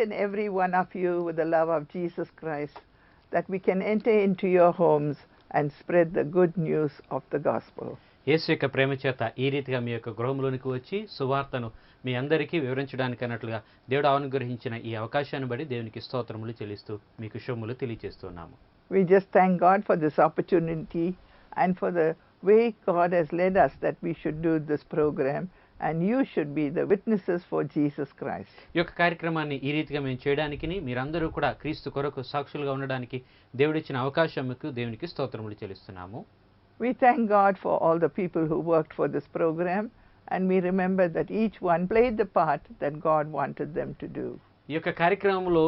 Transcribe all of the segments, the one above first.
and every one of you with the love of Jesus Christ, that we can enter into your homes and spread the good news of the gospel. యేసు యొక్క ప్రేమ చేత ఈ రీతిగా మీ యొక్క గృహంలోనికి వచ్చి సువార్తను మీ అందరికీ వివరించడానికి అన్నట్లుగా దేవుడు అనుగ్రహించిన ఈ అవకాశాన్ని బట్టి దేవునికి స్తోత్రములు చెల్లిస్తూ మీకు శుభములు తెలియజేస్తున్నాము. We just thank God for this opportunity and for the way God has led us that we should do this program, and you should be the witnesses for Jesus Christ. ఈ యొక్క కార్యక్రమాన్ని ఈ రీతిగా మేము చేయడానికి మీరందరూ కూడా క్రీస్తు కొరకు సాక్షులుగా ఉండడానికి దేవుడిచ్చిన అవకాశంకు దేవునికి స్తోత్రములు చెల్లిస్తున్నాము. We thank God for all the people who worked for this program, and we remember that each one played the part that God wanted them to do. ఈ యొక్క కార్యక్రమంలో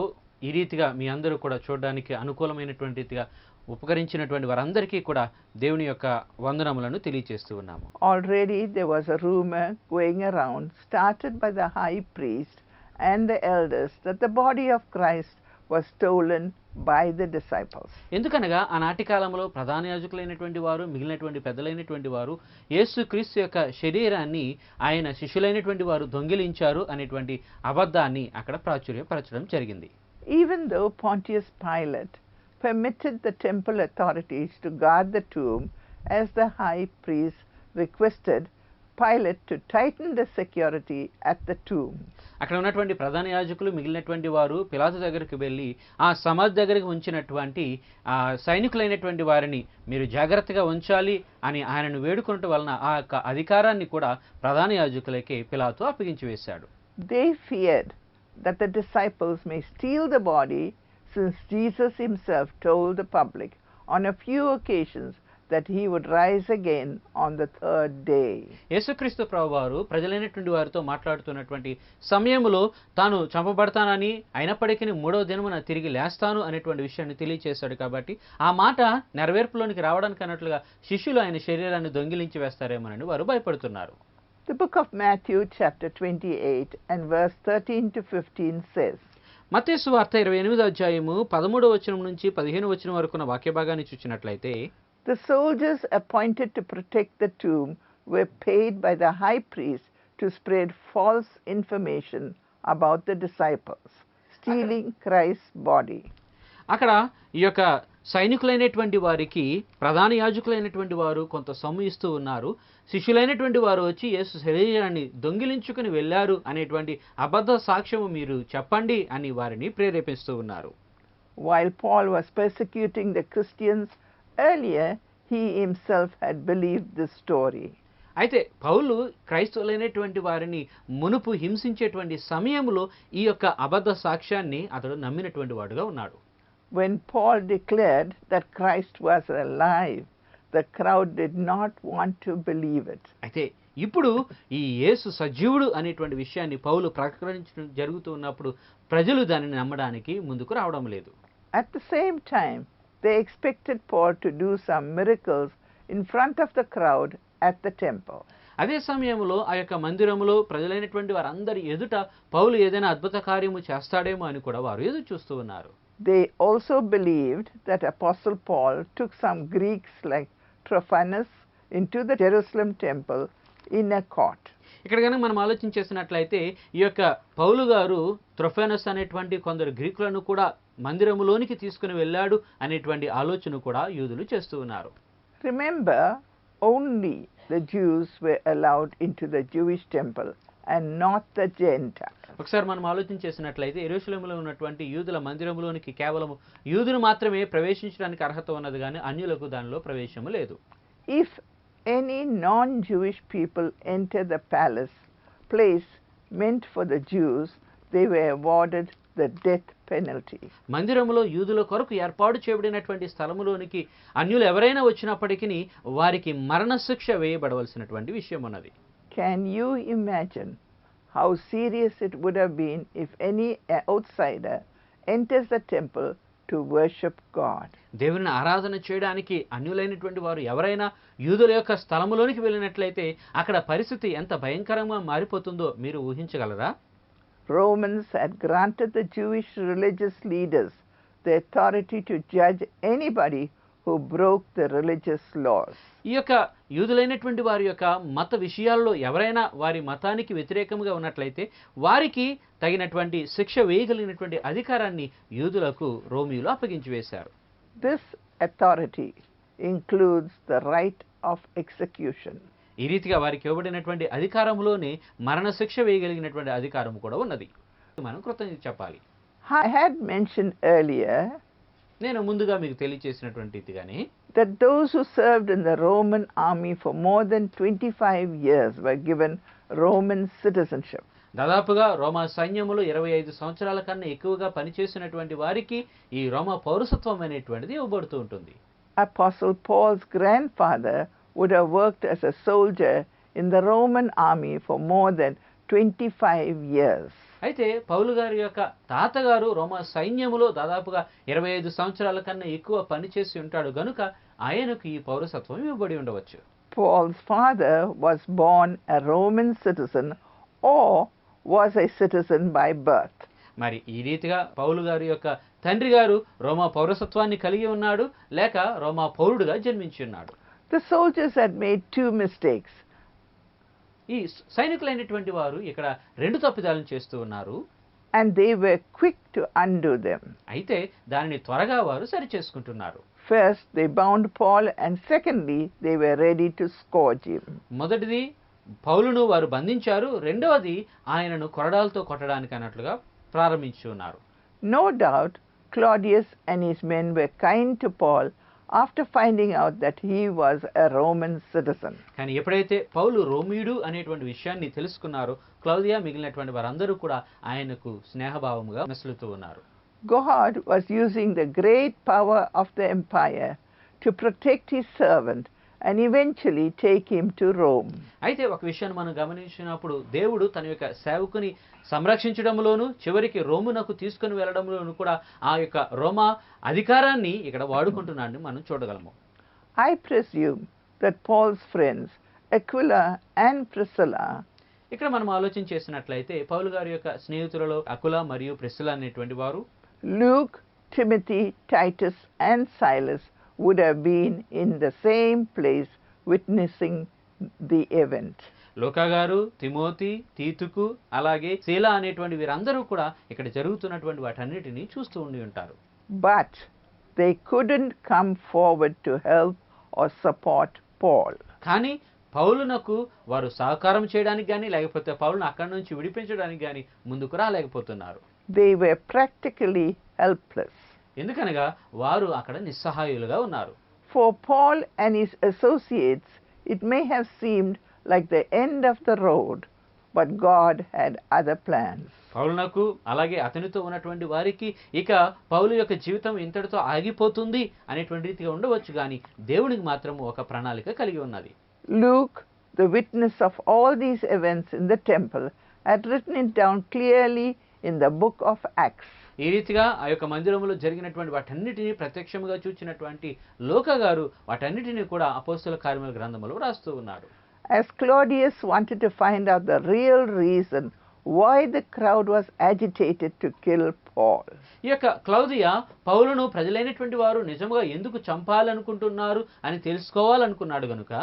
ఈ రీతిగా మీ అందరూ కూడా చూడడానికి అనుకూలమైనటువంటి రీతిగా ఉపకరించినటువంటి వారందరికీ కూడా దేవుని యొక్క వందనములను తెలియజేస్తూ ఉన్నాము. Already there was a rumor going around, started by the high priest and the elders, that the body of Christ was stolen by the disciples. ఎందుకనగా ఆనాటి కాలంలో ప్రధాన యాజకులైనటువంటి వారు మిగిలినటువంటి పెద్దలైనటువంటి వారు యేసుక్రీస్తు యొక్క శరీరాన్ని ఆయన శిష్యులైనటువంటి వారు దొంగిలించారు అనేటువంటి అబద్ధాన్ని అక్కడ ప్రాచుర్యపరచడం జరిగింది. Even though Pontius Pilate permitted the temple authorities to guard the tomb as the high priest requested Pilate to tighten the security at the tomb. అక్కడ ఉన్నటువంటి ప్రధాన యాజకులు మిగిలినటువంటి వారు పిలాతు దగ్గరికి వెళ్ళి ఆ సమాధి దగ్గరికి ఉంచినటువంటి సైనికులైనటువంటి వారిని మీరు జాగ్రత్తగా ఉంచాలి అని ఆయనను వేడుకొనటం వలన ఆ యొక్క అధికారాన్ని కూడా ప్రధాన యాజకులకే పిలాతు అప్పగించి వేశాడు. They feared that the disciples may steal the body, since Jesus himself told the public on a few occasions that he would rise again on the third day. యేసుక్రీస్తు ప్రభువారు ప్రజలైనటువంటి వారితో మాట్లాడుతున్నటువంటి సమయంలో తాను చంపబడతానని అయినప్పటికీ మూడవ దినమున తిరిగి లేస్తాను అనేటువంటి విషయాన్ని తెలియజేశాడు. కాబట్టి ఆ మాట నెరవేర్పులోనికి రావడానికి అన్నట్లుగా శిష్యులు ఆయన శరీరాన్ని దొంగిలించి వేస్తారేమోనని వారు భయపడుతున్నారు. The book of Matthew chapter 28 and verse 13 to 15 says, మత్తయి సువార్త 28వ అధ్యాయము 13వ వచనం నుంచి 15వ వచనం వరకున్న వాక్య భాగాన్ని చూసినట్లయితే, the soldiers appointed to protect the tomb were paid by the high priest to spread false information about the disciples stealing Christ's body. అక్కడ ఈ యొక్క సైనికులైనటువంటి వారికి ప్రధాన యాజకులైనటువంటి వారు కొంత సొమ్ము ఇస్తూ ఉన్నారు. శిష్యులైనటువంటి వారు వచ్చి యేసు శరీరాన్ని దొంగిలించుకుని వెళ్ళారు అనేటువంటి అబద్ధ సాక్ష్యము మీరు చెప్పండి అని వారిని ప్రేరేపిస్తూ ఉన్నారు. While Paul was persecuting the Christians earlier, he himself had believed this story. అయితే పౌలు క్రైస్తవులైనటువంటి వారిని మునుపు హింసించేటువంటి సమయంలో ఈ యొక్క అబద్ధ సాక్ష్యాన్ని అతడు నమ్మినటువంటి వాడుగా ఉన్నాడు. When Paul declared that Christ was alive, the crowd did not want to believe it. అయితే ఇప్పుడు ఈ యేసు సజీవుడు అనేటువంటి విషయాన్ని పౌలు ప్రకటించడం జరుగుతూ ఉన్నప్పుడు ప్రజలు దానిని నమ్మడానికి ముందుకు రావడం లేదు. At the same time, they expected Paul to do some miracles in front of the crowd at the temple. అదే సమయంలో ఆ యొక్క మందిరములో ప్రజలైనటువంటి వారందరి ఎదుట పౌలు ఏదైనా అద్భుత కార్యము చేస్తాడేమో అని కూడా వారు ఎదురు చూస్తూ ఉన్నారు. They also believed that Apostle Paul took some Greeks like Trophimus into the Jerusalem temple in a cart. ఇక్కడ కనుక మనం ఆలోచించేసినట్లయితే ఈ యొక్క పౌలు గారు త్రోఫెనస్ అనేటువంటి కొందరు గ్రీకులను కూడా మందిరములోనికి తీసుకుని వెళ్ళాడు అనేటువంటి ఆలోచన కూడా యూదులు చేస్తూ ఉన్నారు. Remember, only the Jews were allowed into the Jewish temple and not the Gentiles. ఒకసారి మనం ఆలోచించేసినట్లయితే యెరూషలేములో ఉన్నటువంటి యూదుల మందిరములోనికి కేవలం యూదులు మాత్రమే ప్రవేశించడానికి అర్హత ఉన్నది కానీ అన్యులకు దానిలో ప్రవేశము లేదు. If any non-Jewish people enter the palace place meant for the Jews, they were awarded the death penalty. మందిరములో యూదుల కొరకు ఏర్పాటు చేయబడినటువంటి స్థలములోనికి అన్యులు ఎవరైనా వచ్చినప్పటికీ వారికి మరణశిక్ష వేయబడవలసినటువంటి విషయం ఉన్నది. Can you imagine how serious it would have been if any outsider enters the temple to worship God? దేవుని ఆరాధన చేయడానికి అన్యులైనటువంటి వారు ఎవరైనా యూదుల యొక్క స్థలములోనికి వెళ్ళినట్లయితే అక్కడ పరిస్థితి ఎంత భయంకరంగా మారిపోతుందో మీరు ఊహించగలరా? Romans had granted the Jewish religious leaders the authority to judge anybody who broke the religious laws. ఈ యొక్క యూదులైనటువంటి వారి యొక్క మత విషయాల్లో ఎవరైనా వారి మతానికి వ్యతిరేకంగా ఉన్నట్లయితే వారికి తగినటువంటి శిక్ష వేయగలిగినటువంటి అధికారాన్ని యూదులకు రోమీయులు అప్పగించి వేశారు. This authority includes the right of execution. ఈ రీతిగా వారికి ఇవ్వబడినటువంటి అధికారంలోనే మరణశిక్ష వేయగలిగినటువంటి అధికారం కూడా ఉన్నది. మనం కృతజ్ఞత చెప్పాలి. I had mentioned earlier నేను ముందుగా మీకు తెలియజేసినటువంటి రీతిగానే that those who served in the Roman army for more than 25 years were given Roman citizenship. దాదాపుగా రోమా సైన్యములో 25 సంవత్సరాల కన్నా ఎక్కువగా పనిచేసినటువంటి వారికి ఈ రోమా పౌరసత్వం అనేటువంటిది ఇవ్వబడుతూ ఉంటుంది. Apostle Paul's grandfather would have worked as a soldier in the Roman army for more than 25 years. అయితే పౌలు గారి యొక్క తాతగారు రోమా సైన్యములో దాదాపుగా 25 సంవత్సరాల కన్నా ఎక్కువ పనిచేసి ఉంటాడు గనుక ఆయనకు ఈ పౌరసత్వం ఇవ్వబడి ఉండవచ్చు. Paul's father was born a Roman citizen or was a citizen by birth. మరి ఈ రీతిగా పౌలు గారి యొక్క తండ్రి గారు రోమా పౌరసత్వాన్ని కలిగి ఉన్నాడు లేక రోమా పౌరుడుగా జన్మించి ఉన్నాడు. The soldiers had made two mistakes. ఈ సైనికులైనటువంటి వారు ఇక్కడ రెండు తప్పిదాలను చేస్తూ ఉన్నారు. And they were quick to undo them. అయితే దానిని త్వరగా వారు సరి చేసుకుంటున్నారు. First, they bound Paul, and secondly, they were ready to scourge him. మొదటిది పౌలును వారు బంధించారు, రెండవది ఆయనను కొరడాలతో కొట్టడానికి అన్నట్లుగా ప్రారంభించి ఉన్నారు. No doubt, Claudius and his men were kind to Paul after finding out that he was a Roman citizen. కానీ ఎప్పుడైతే పౌలు రోమీయుడు అనేటువంటి విషయాన్ని తెలుసుకున్నారో క్లౌదియా మిగిలినటువంటి వారందరూ కూడా ఆయనకు స్నేహభావముగా మెసులుతూ ఉన్నారు. God was using the great power of the empire to protect his servant and eventually take him to Rome. అయితే ఒక విషయాన్ని మనం గమనించినప్పుడు దేవుడు తన యొక్క సేవకుని సంరక్షించడంలోను చివరికి రోమునకు తీసుకుని వెళ్ళడంలోను కూడా ఆ యొక్క రోమా అధికారాన్ని ఇక్కడ వాడుకుంటున్నాడని మనం చూడగలము. I presume that Paul's friends Aquila and Priscilla ఇక్కడ మనం ఆలోచన చేసినట్లయితే పౌలు గారి యొక్క స్నేహితులలో అకుల మరియు ప్రిస్సిల్లా అనేటువంటి వారు Luke, Timothy, Titus and Silas would have been in the same place witnessing the event. లూకా గారు, తిమోతి, తీతుకు అలాగే శీలా అనేటువంటి వీరందరూ కూడా ఇక్కడ జరుగుతున్నటువంటి వాటన్నిటిని చూస్తూ ఉండి ఉంటారు. But they couldn't come forward to help or support Paul. కానీ పౌలునకు వారు సహకారం చేయడానికి కానీ లేకపోతే పౌలును అక్కడి నుంచి విడిపించడానికి కానీ ముందుకు రాలేకపోతున్నారు. They were practically helpless. ఎందుకనగా వారు అక్కడ నిస్సహాయులుగా ఉన్నారు. For Paul and his associates, it may have seemed like the end of the road, but God had other plans. పౌలునకు అలాగే అతనితో ఉన్నటువంటి వారికి ఇక పౌలు యొక్క జీవితం ఇంతటితో ఆగిపోతుంది అనేటువంటి రీతిగా ఉండవచ్చు కానీ దేవునికి మాత్రం ఒక ప్రణాళిక కలిగి ఉన్నది. Luke, the witness of all these events in the temple, had written it down clearly in the book of Acts. ఈ రీతిగా ఆ యొక్క మందిరంలో జరిగినటువంటి వాటన్నిటిని ప్రత్యక్షంగా చూచినటువంటి లూకా గారు వాటన్నిటిని కూడా అపోస్తల కార్యముల గ్రంథములో రాస్తూ ఉన్నాడు. As Claudius wanted to find out the real reason why the crowd was agitated to kill Paul. ఈ యొక్క క్లౌదియా పౌలును ప్రజలైనటువంటి వారు నిజంగా ఎందుకు చంపాలనుకుంటున్నారు అని తెలుసుకోవాలనుకున్నాడు గనుక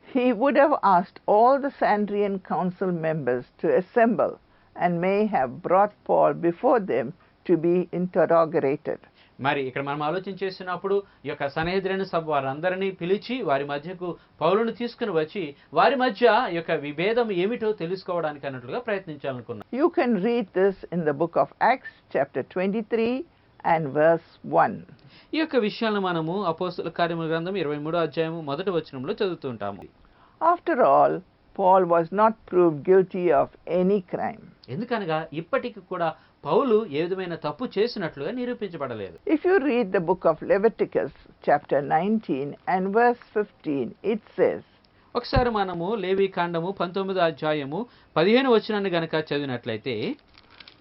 He would have asked all the Sanhedrin council members to assemble and may have brought Paul before them to be interrogated. మరి ఇక్కడ మనం ఆలోచన చేసినప్పుడు ఈ యొక్క సన్హెద్రిను సభ వారందరినీ పిలిచి వారి మధ్యకు పౌలును తీసుకుని వచ్చి వారి మధ్య ఈ యొక్క విభేదం ఏమిటో తెలుసుకోవడానికి అన్నట్లుగా ప్రయత్నించాలనుకున్నాం. You can read this in the book of Acts chapter 23 and verse 1. ఈ యొక్క విషయాలను మనము అపోస్తల కార్యముల గ్రంథం 23వ అధ్యాయము మొదటి వచనంలో చదువుతూ ఉంటాము. After all, Paul was not proved guilty of any crime. ఎందుకనగా ఇప్పటికి కూడా పౌలు ఏ విధమైన తప్పు చేసినట్లుగా నిరూపించబడలేదు. If you read the book of Leviticus chapter 19 and verse 15, it says, ఒకసారి మనము లేవి కాండము 19వ అధ్యాయము 15వ వచనాన్ని గనక చదివినట్లయితే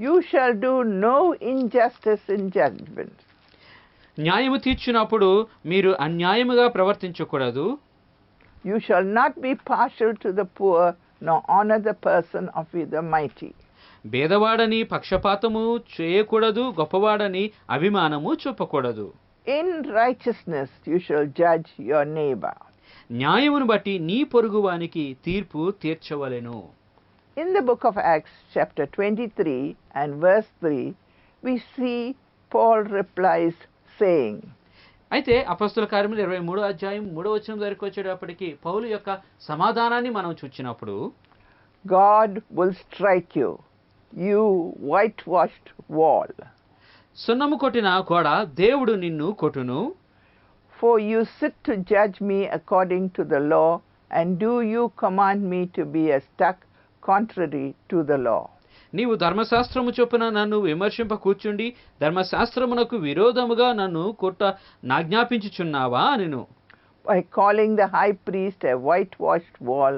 You shall do no injustice in judgment. న్యాయము తీర్చునప్పుడు మీరు అన్యాయముగా ప్రవర్తించకూడదు. You shall not be partial to the poor, nor honor the person of the mighty. భేదవాడని పక్షపాతము చేయకూడదు, గొప్పవాడని అభిమానము చూపకూడదు. In righteousness you shall judge your neighbor. న్యాయమును బట్టి నీ పొరుగువానికి తీర్పు తీర్చవలెను. In the book of Acts, chapter 23 and verse 3, we see Paul replies saying, అయితే అపొస్తలుల కార్యములు 23వ అధ్యాయం 3వ వచనం దగ్గరికి వచ్చేటప్పటికి పౌలు యొక్క సమాధానాన్ని మనం చూచినప్పుడు, God will strike you, you whitewashed wall. సున్నము కొట్టిన గోడ దేవుడు నిన్ను కొట్టును. For you sit to judge me according to the law, and do you command me to be a stuck contrary to the law. నీవు ధర్మశాస్త్రము చొప్పున నన్ను విమర్శింప కూర్చుండి ధర్మశాస్త్రమునకు విరోధముగా నన్ను కొట్ట నాజ్ఞాపించుచున్నావా అనెను. By calling the high priest a whitewashed wall,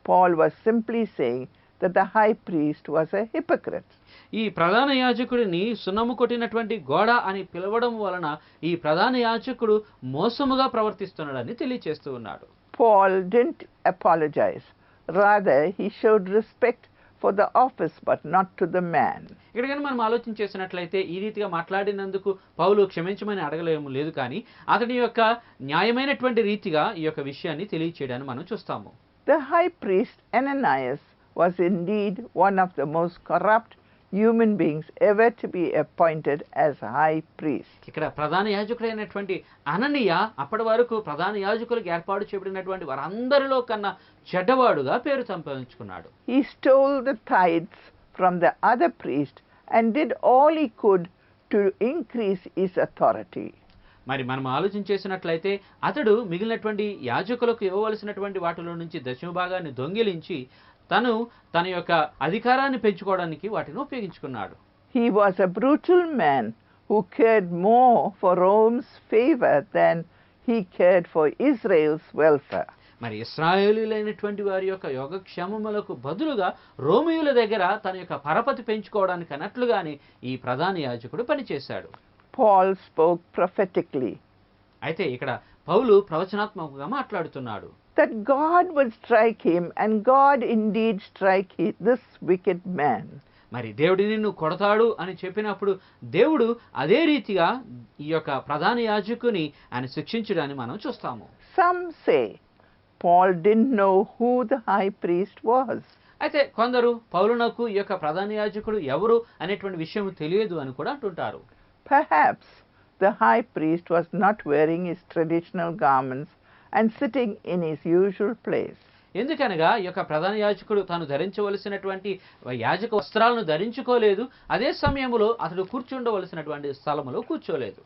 Paul was simply saying that the high priest was a hypocrite. ఈ ప్రధాన యాజకుడిని సున్నము కొట్టినటువంటి గోడ అని పిలవడం వలన ఈ ప్రధాన యాజకుడు మోసముగా ప్రవర్తిస్తున్నాడని తెలియచేస్తూ ఉన్నాడు. Paul didn't apologize. Rather, he showed respect for the office but not to the man. ఇక్కడ కానీ మనం ఆలోచన చేసినట్లయితే ఈ రీతిగా మాట్లాడినందుకు పౌలు క్షమించమని అడగలేము లేదు, కానీ అతని యొక్క న్యాయమైనటువంటి రీతిగా ఈ యొక్క విషయాన్ని తెలియచేయడాన్ని మనం చూస్తాము. The high priest Ananias was indeed one of the most corrupt human beings ever to be appointed as high priest. ఇక్కడ ప్రధాన యాజకుడైనటువంటి అననీయ అప్పటి వరకు ప్రధాన యాజకులకు ఏర్పాటు చేయబడినటువంటి వారందరిలో కన్నా చెడ్డవాడుగా పేరు సంపాదించుకున్నాడు. He stole the tithes from the other priest and did all he could to increase his authority. మరి మనం ఆలోచన చేసినట్లయితే అతడు మిగిలినటువంటి యాజకులకు ఇవ్వవలసినటువంటి వాటిలో నుంచి దశమ భాగాన్ని దొంగిలించి తన యొక్క అధికారాన్ని పెంచుకోవడానికి వాటిని ఉపయోగించుకున్నాడు. He was a brutal man who cared more for Rome's favor than he cared for Israel's welfare. మరి ఇశ్రాయేలీయులైనటువంటి వారి యొక్క యోగక్షేమములకు బదులుగా రోమియుల దగ్గర తన యొక్క పరపతి పెంచుకోవడానికి అన్నట్లుగానే ఈ ప్రధాన యాజకుడు పనిచేశాడు. Paul spoke prophetically. అయితే ఇక్కడ పౌలు ప్రవచనాత్మకంగా మాట్లాడుతున్నాడు. That God would strike him, and God indeed strike this wicked man. మరి దేవుడు నిన్ను కొడతాడు అని చెప్పినప్పుడు దేవుడు అదే రీతిగా ఈ యొక్క ప్రధాన యాజకుని ఆయన శిక్షించడాన్ని మనం చూస్తాము. Some say Paul didn't know who the high priest was. అయితే కొందరు పౌలునకు ఈ యొక్క ప్రధాన యాజకుడు ఎవరు అనేటువంటి విషయం తెలియదు అని కూడా అంటుంటారు. Perhaps the high priest was not wearing his traditional garments and sitting in his usual place. ఎందుకనగా ఈ యొక్క ప్రధాన యాజకుడు తాను ధరించవలసినటువంటి యాజక వస్త్రాలను ధరించుకోలేదు, అదే సమయంలో అతడు కూర్చుండవలసినటువంటి స్థలములో కూర్చోలేదు.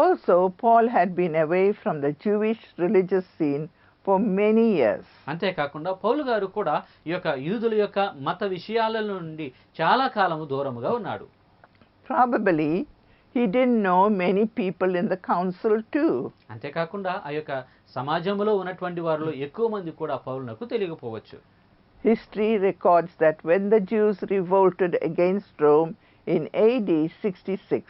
Also, Paul had been away from the Jewish religious scene for many years. అంతేకాకుండా పౌలు గారు కూడా ఈ యొక్క యూదుల యొక్క మత విషయాల నుండి చాలా కాలము దూరముగా ఉన్నాడు. Probably he didn't know many people in the council too. అంతేకాకుండా ఆ యొక్క సమాజంలో ఉన్నటువంటి వారిలో ఎక్కువ మంది కూడా పౌలునకు తెలియకపోవచ్చు. History records that when the Jews revolted against Rome in AD 66,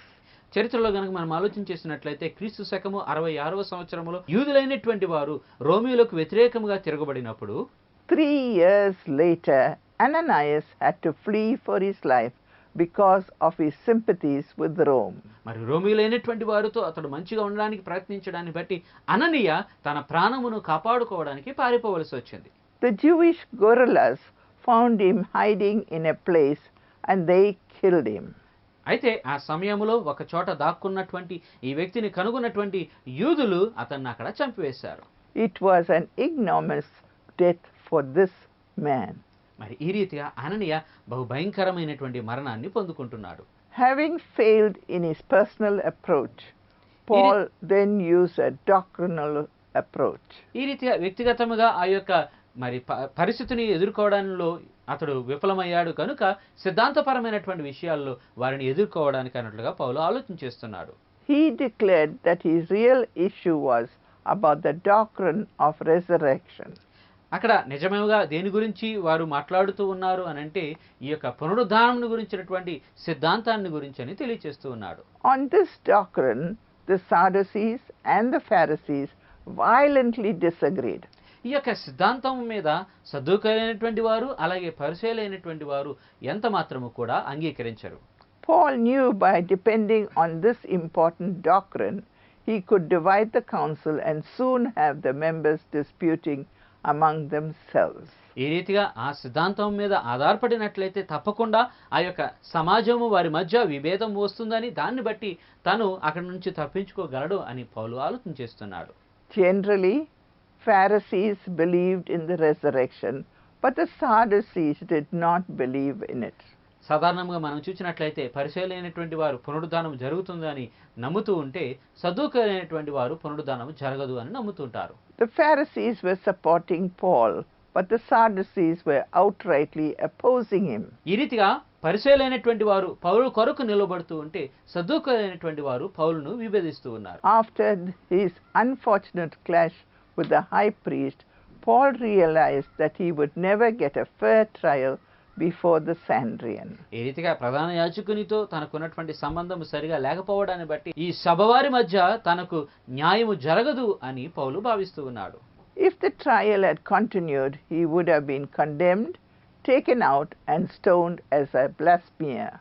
చరిత్రలో గనుక మనం ఆలోచన చేసినట్లయితే క్రీస్తు శకము 66వ సంవత్సరంలో యూదులైనటువంటి వారు రోమియులకు వ్యతిరేకంగా తిరగబడినప్పుడు 3 years later Ananias had to flee for his life because of his sympathies with Rome. మరి రోమియులైనటువంటి వారితో అతడు మంచిగా ఉండడానికి ప్రయత్నించడాన్ని బట్టి అననీయ తన ప్రాణమును కాపాడుకోవడానికి పారిపోవలసి వచ్చింది. The Jewish guerrillas found him hiding in a place and they killed him. అయితే ఆ సమయంలో ఒక చోట దాక్కున్నటువంటి ఈ వ్యక్తిని కనుగొన్నటువంటి యూదులు అతన్ని అక్కడ చంపివేశారు. It was an ignominious death for this man. మరి ఈ రీతిగా అననీయ బహు భయంకరమైనటువంటి మరణాన్ని పొందుకుంటున్నాడు. Having failed in his personal approach, Paul then used a doctrinal approach. ఈ రీతిగా వ్యక్తిగతముగా ఆ యొక్క మరి పరిస్థితిని ఎదుర్కోవడంలో అతడు విఫలమయ్యాడు కనుక సిద్ధాంతపరమైనటువంటి విషయాల్లో వారిని ఎదుర్కోవడానికి అన్నట్లుగా పౌలు ఆలోచన చేస్తున్నాడు. He declared that his real issue was about the doctrine of resurrection. అక్కడ నిజమేగా దేని గురించి వారు మాట్లాడుతూ ఉన్నారు అని అంటే ఈ యొక్క పునరుద్ధానం గురించినటువంటి సిద్ధాంతాన్ని గురించి అని తెలియజేస్తూ ఉన్నాడు. On this doctrine, the Sadducees and the Pharisees violently disagreed. ఈ యొక్క సిద్ధాంతం మీద సద్దుకైనటువంటి వారు అలాగే పరిశీలైనటువంటి వారు ఎంత మాత్రము కూడా అంగీకరించరు. Paul knew by depending on this important doctrine, he could divide the council and soon have the members disputing among themselves. ఈ రీతిగా ఆ సిద్ధాంతం మీద ఆధారపడినట్లయితే తప్పకుండా ఆ యొక్క సమాజము వారి మధ్య విభేదం వస్తుందని, దాన్ని బట్టి తను అక్కడి నుంచి తప్పించుకోగలడు అని పౌలు ఆలోచన చేస్తున్నాడు. Generally, Pharisees believed in the resurrection, but the Sadducees did not believe in it. సాధారణంగా మనం చూసినట్లయితే పరిశీలైనటువంటి వారు పునరుద్ధానం జరుగుతుందని నమ్ముతూ ఉంటే, సదుకైనటువంటి వారు పునరుద్ధానం జరగదు అని నమ్ముతుంటారు. The Pharisees were supporting Paul, but the Sadducees were outrightly opposing him. ఈ రీతిగా పరిశీలైనటువంటి వారు పౌలు కొరకు నిలబడుతూ ఉంటే, సదుకైనటువంటి వారు పౌలును విభేదిస్తూ ఉన్నారు. After his unfortunate clash with the high priest, Paul realized that he would never get a fair trial before the Sanhedrin. ఈ రీతిగా ప్రధాన యాజకునితో తనకున్నటువంటి సంబంధం సరిగా లేకపోవడాన్ని బట్టి ఈ సభవారి మధ్య తనకు న్యాయము జరగదు అని పౌలు భావిస్తూ ఉన్నాడు. If the trial had continued, he would have been condemned, taken out and stoned as a blasphemer.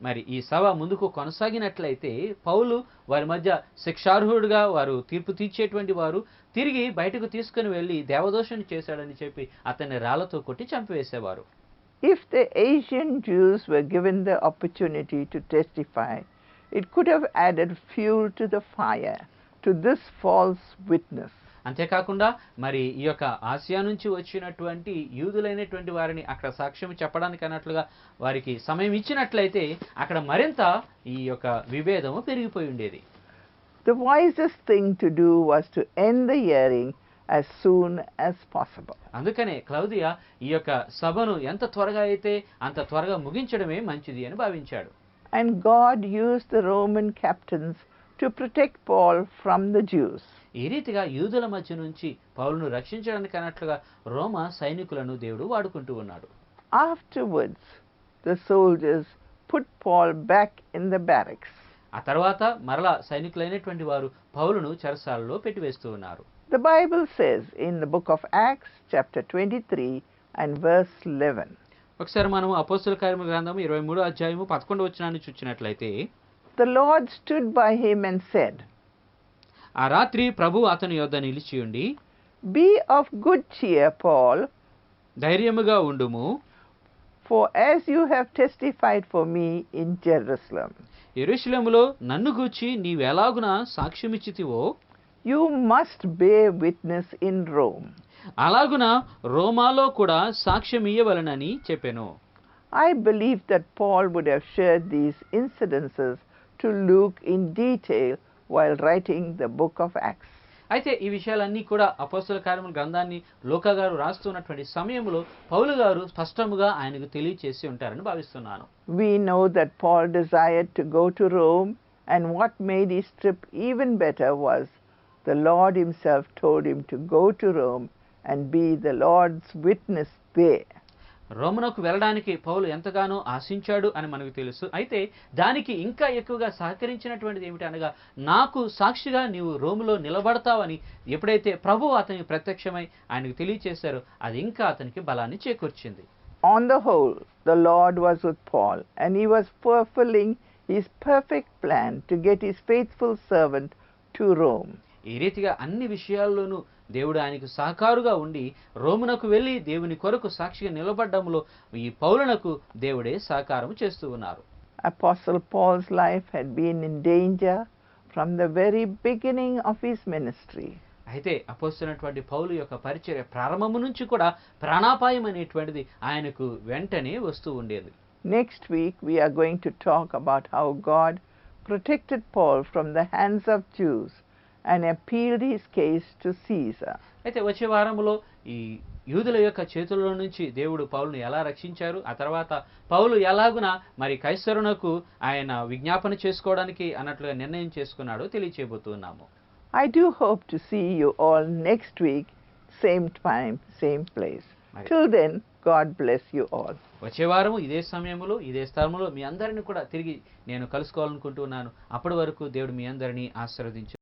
మరి ఈ సభ ముందుకు కొనసాగినట్లయితే పౌలు వారి మధ్య శిక్షార్హుడుగా వారు తీర్పు తీర్చేటువంటి వారు తిరిగి బయటకు తీసుకుని వెళ్ళి దేవదోషం చేశాడని చెప్పి అతన్ని రాళ్లతో కొట్టి చంపివేసేవారు. If the Asian Jews were given the opportunity to testify, it could have added fuel to the fire to this false witness. అంతేకాకుండా మరి ఈ యొక్క ఆసియా నుంచి వచ్చినటువంటి యూదులైనటువంటి వారిని అక్కడ సాక్ష్యం చెప్పడానికి అన్నట్లుగా వారికి సమయం ఇచ్చినట్లయితే అక్కడ మరింత ఈ యొక్క విభేదము పెరిగిపోయి ఉండేది. The wisest thing to do was to end the hearing as soon as possible. అందుకనే క్లౌదియా ఈ యొక్క సభను ఎంత త్వరగా అయితే అంత త్వరగా ముగించడమే మంచిది అని భావించాడు. And God used the Roman captains to protect Paul from the Jews. ఈ రీతిగా యూదుల మధ్య నుంచి పౌలును రక్షించడానికి అన్నట్లుగా రోమా సైనికులను దేవుడు వాడుకుంటూ ఉన్నాడు. Afterwards, the soldiers put Paul back in the barracks. ఆ తర్వాత మరలా సైనికులైనటువంటి వారు పౌలును చెరసాలలో పెట్టివేస్తూ ఉన్నారు. The Bible says in the book of Acts, chapter 23 and verse 11. ఒకసారి మనం అపోస్తల కార్యముల గ్రంథము 23వ అధ్యాయము 11వ వచనాన్ని చూచినట్లయితే, The Lord stood by him and said, ఆ రాత్రి ప్రభువు అతని యొద్ద నిలిచి ఉండి, Be of good cheer, Paul, ధైర్యముగా ఉండుము, for as you have testified for me in Jerusalem, యెరూషలేములో నన్ను గూర్చి నీవెలాగున సాక్ష్యమిచ్చితివో, you must bear witness in Rome. అలాగున రోమాలో కూడా సాక్ష్యమియ్యవలెనని చెప్పెను. I believe that Paul would have shared these incidences to Luke in detail while writing the book of Acts. అయితే ఈ విషయాలన్నీ కూడా అపోస్తల కార్యముల గ్రంథాన్ని లూకా గారు రాస్తున్నటువంటి సమయంలో పౌలు గారు స్పష్టముగా ఆయనకు తెలియచేసి ఉంటారని భావిస్తున్నాను. We know that Paul desired to go to Rome, and what made his trip even better was the Lord himself told him to go to Rome and be the Lord's witness there. రోమునకు వెళ్ళడానికి పౌలు ఎంతగానో ఆశించాడు అని మనకు తెలుసు. అయితే దానికి ఇంకా ఎక్కువగా సహకరించినటువంటిది ఏమిటి అనగా, నాకు సాక్షిగా నీవు రోములో నిలబడతావని ఎప్పుడైతే ప్రభు అతనికి ప్రత్యక్షమై ఆయనకు తెలియచేశారో అది ఇంకా అతనికి బలాన్ని చేకూర్చింది. On the whole, the Lord was with Paul, and he was fulfilling his perfect plan to get his faithful servant to Rome. ఈ రీతిగా అన్ని విషయాల్లోనూ దేవుడు ఆయనకు సహకారుగా ఉండి రోమునకు వెళ్ళి దేవుని కొరకు సాక్షిగా నిలబడ్డంలో ఈ పౌలునకు దేవుడే సహకారం చేస్తూ ఉన్నారు. Apostle Paul's life had been in danger from the very beginning of his ministry. అయితే అపోస్తలుడైనటువంటి పౌలు యొక్క పరిచర్య ప్రారంభము నుంచి కూడా ప్రాణాపాయం అనేటువంటిది ఆయనకు వెంటనే వస్తూ ఉండేది. Next week we are going to talk about how God protected Paul from the hands of Jews and appealed his case to Caesar. అయితే వచ్చే వారంలో ఈ యూదుల యొక్క చేతుల్లో నుంచి దేవుడు పౌలును ఎలా రక్షించారు, ఆ తర్వాత పౌలు ఎలాగున మరి కైసరునకు ఆయన విజ్ఞాపన చేసుకోవడానికి అన్నట్లుగా నిర్ణయం చేసుకున్నాడో తెలియచేయబోతున్నాము. I do hope to see you all next week, same time, same place. Till then, God bless you all. వచ్చే వారము ఇదే సమయంలో ఇదే స్థలంలో మీ అందరిని కూడా తిరిగి నేను కలుసుకోవాలనుకుంటున్నాను. అప్పటి వరకు దేవుడు మీ అందరినీ ఆశీర్వదించు.